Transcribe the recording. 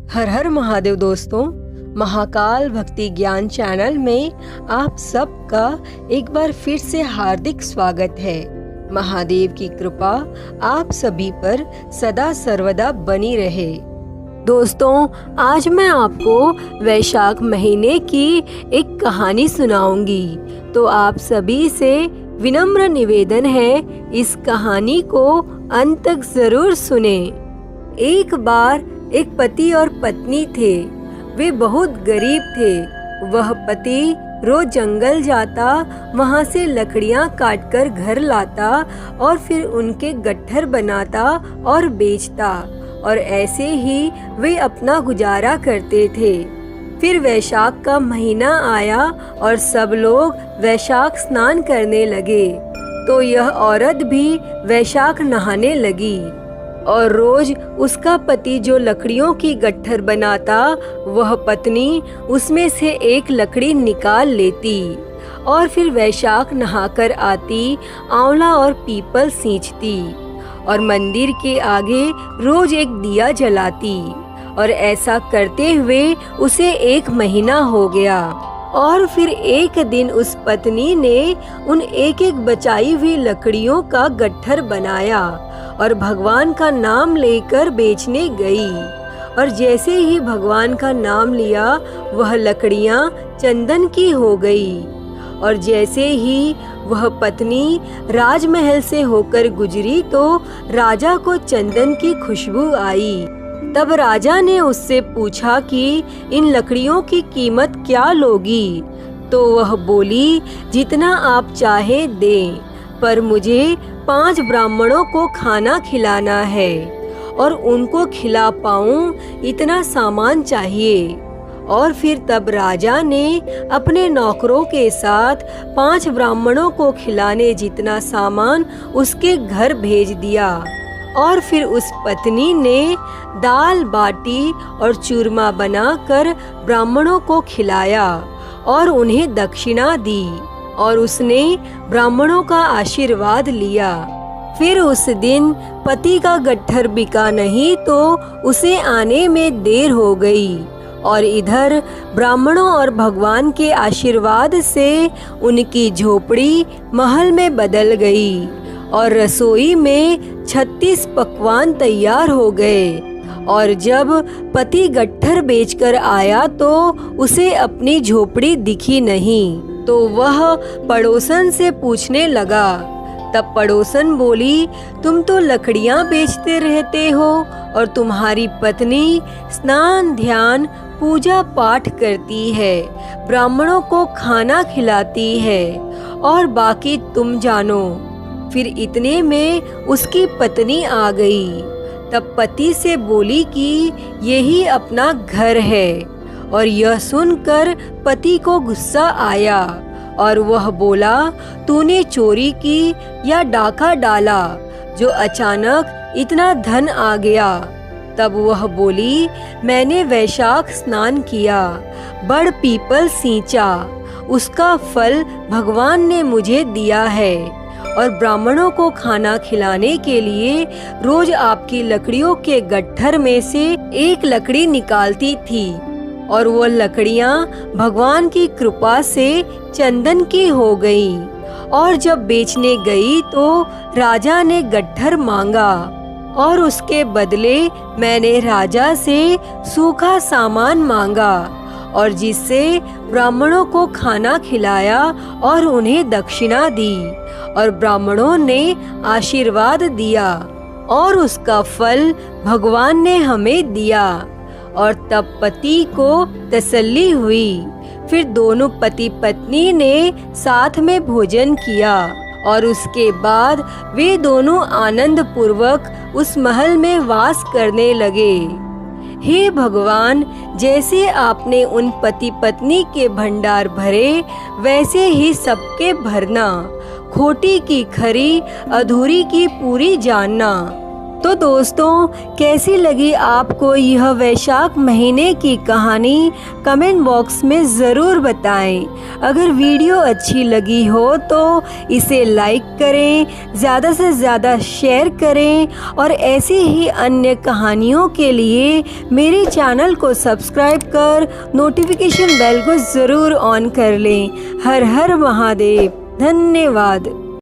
हर हर महादेव दोस्तों, महाकाल भक्ति ज्ञान चैनल में आप सबका एक बार फिर से हार्दिक स्वागत है। महादेव की कृपा आप सभी पर सदा सर्वदा बनी रहे। दोस्तों, आज मैं आपको वैशाख महीने की एक कहानी सुनाऊंगी, तो आप सभी से विनम्र निवेदन है इस कहानी को अंत तक जरूर सुने। एक बार एक पति और पत्नी थे। वे बहुत गरीब थे। वह पति रोज जंगल जाता, वहां से लकड़ियां काटकर घर लाता और फिर उनके गट्ठर बनाता और बेचता, और ऐसे ही वे अपना गुजारा करते थे। फिर वैशाख का महीना आया और सब लोग वैशाख स्नान करने लगे, तो यह औरत भी वैशाख नहाने लगी। और रोज उसका पति जो लकड़ियों की गट्ठर बनाता, वह पत्नी उसमें से एक लकड़ी निकाल लेती और फिर वैशाख नहाकर आती, आंवला और पीपल सींचती और मंदिर के आगे रोज एक दिया जलाती। और ऐसा करते हुए उसे 1 महीना हो गया। और फिर एक दिन उस पत्नी ने उन एक एक बचाई हुई लकड़ियों का गट्ठर बनाया और भगवान का नाम लेकर बेचने गई। और जैसे ही भगवान का नाम लिया, वह लकड़ियां चंदन की हो गई। और जैसे ही वह पत्नी राजमहल से होकर गुजरी, तो राजा को चंदन की खुशबू आई। तब राजा ने उससे पूछा कि इन लकड़ियों की कीमत क्या लोगी? तो वह बोली, जितना आप चाहे दें, पर मुझे 5 ब्राह्मणों को खाना खिलाना है और उनको खिला पाऊं इतना सामान चाहिए। और फिर तब राजा ने अपने नौकरों के साथ 5 ब्राह्मणों को खिलाने जितना सामान उसके घर भेज दिया। और फिर उस पत्नी ने दाल बाटी और चूरमा बनाकर ब्राह्मणों को खिलाया और उन्हें दक्षिणा दी, और उसने ब्राह्मणों का आशीर्वाद लिया। फिर उस दिन पति का गट्ठर बिका नहीं, तो उसे आने में देर हो गई। और इधर ब्राह्मणों और भगवान के आशीर्वाद से उनकी झोपड़ी महल में बदल गई और रसोई में 36 पकवान तैयार हो गए। और जब पति गट्ठर बेचकर आया, तो उसे अपनी झोपड़ी दिखी नहीं, तो वह पड़ोसन से पूछने लगा। तब पड़ोसन बोली, तुम तो लकड़ियां बेचते रहते हो और तुम्हारी पत्नी स्नान ध्यान पूजा पाठ करती है, ब्राह्मणों को खाना खिलाती है, और बाकी तुम जानो। फिर इतने में उसकी पत्नी आ गई। तब पति से बोली कि यही अपना घर है। और यह सुनकर पति को गुस्सा आया और वह बोला, तूने चोरी की या डाका डाला जो अचानक इतना धन आ गया? तब वह बोली, मैंने वैशाख स्नान किया, बड़ पीपल सींचा, उसका फल भगवान ने मुझे दिया है, और ब्राह्मणों को खाना खिलाने के लिए रोज आपकी लकड़ियों के गट्ठर में से एक लकड़ी निकालती थी, और वो लकड़ियां भगवान की कृपा से चंदन की हो गईं। और जब बेचने गई, तो राजा ने गट्ठर मांगा और उसके बदले मैंने राजा से सूखा सामान मांगा, और जिससे ब्राह्मणों को खाना खिलाया और उन्हें दक्षिणा दी, और ब्राह्मणों ने आशीर्वाद दिया, और उसका फल भगवान ने हमें दिया। और तब पति को तसल्ली हुई। फिर दोनों पति पत्नी ने साथ में भोजन किया, और उसके बाद वे दोनों आनंद पूर्वक उस महल में वास करने लगे। हे भगवान, जैसे आपने उन पति पत्नी के भंडार भरे, वैसे ही सबके भरना, खोटी की खरी, अधूरी की पूरी जानना। तो दोस्तों, कैसी लगी आपको यह वैशाख महीने की कहानी? कमेंट बॉक्स में ज़रूर बताएं। अगर वीडियो अच्छी लगी हो तो इसे लाइक करें, ज़्यादा से ज़्यादा शेयर करें और ऐसी ही अन्य कहानियों के लिए मेरे चैनल को सब्सक्राइब कर नोटिफिकेशन बेल को ज़रूर ऑन कर लें। हर हर महादेव। धन्यवाद।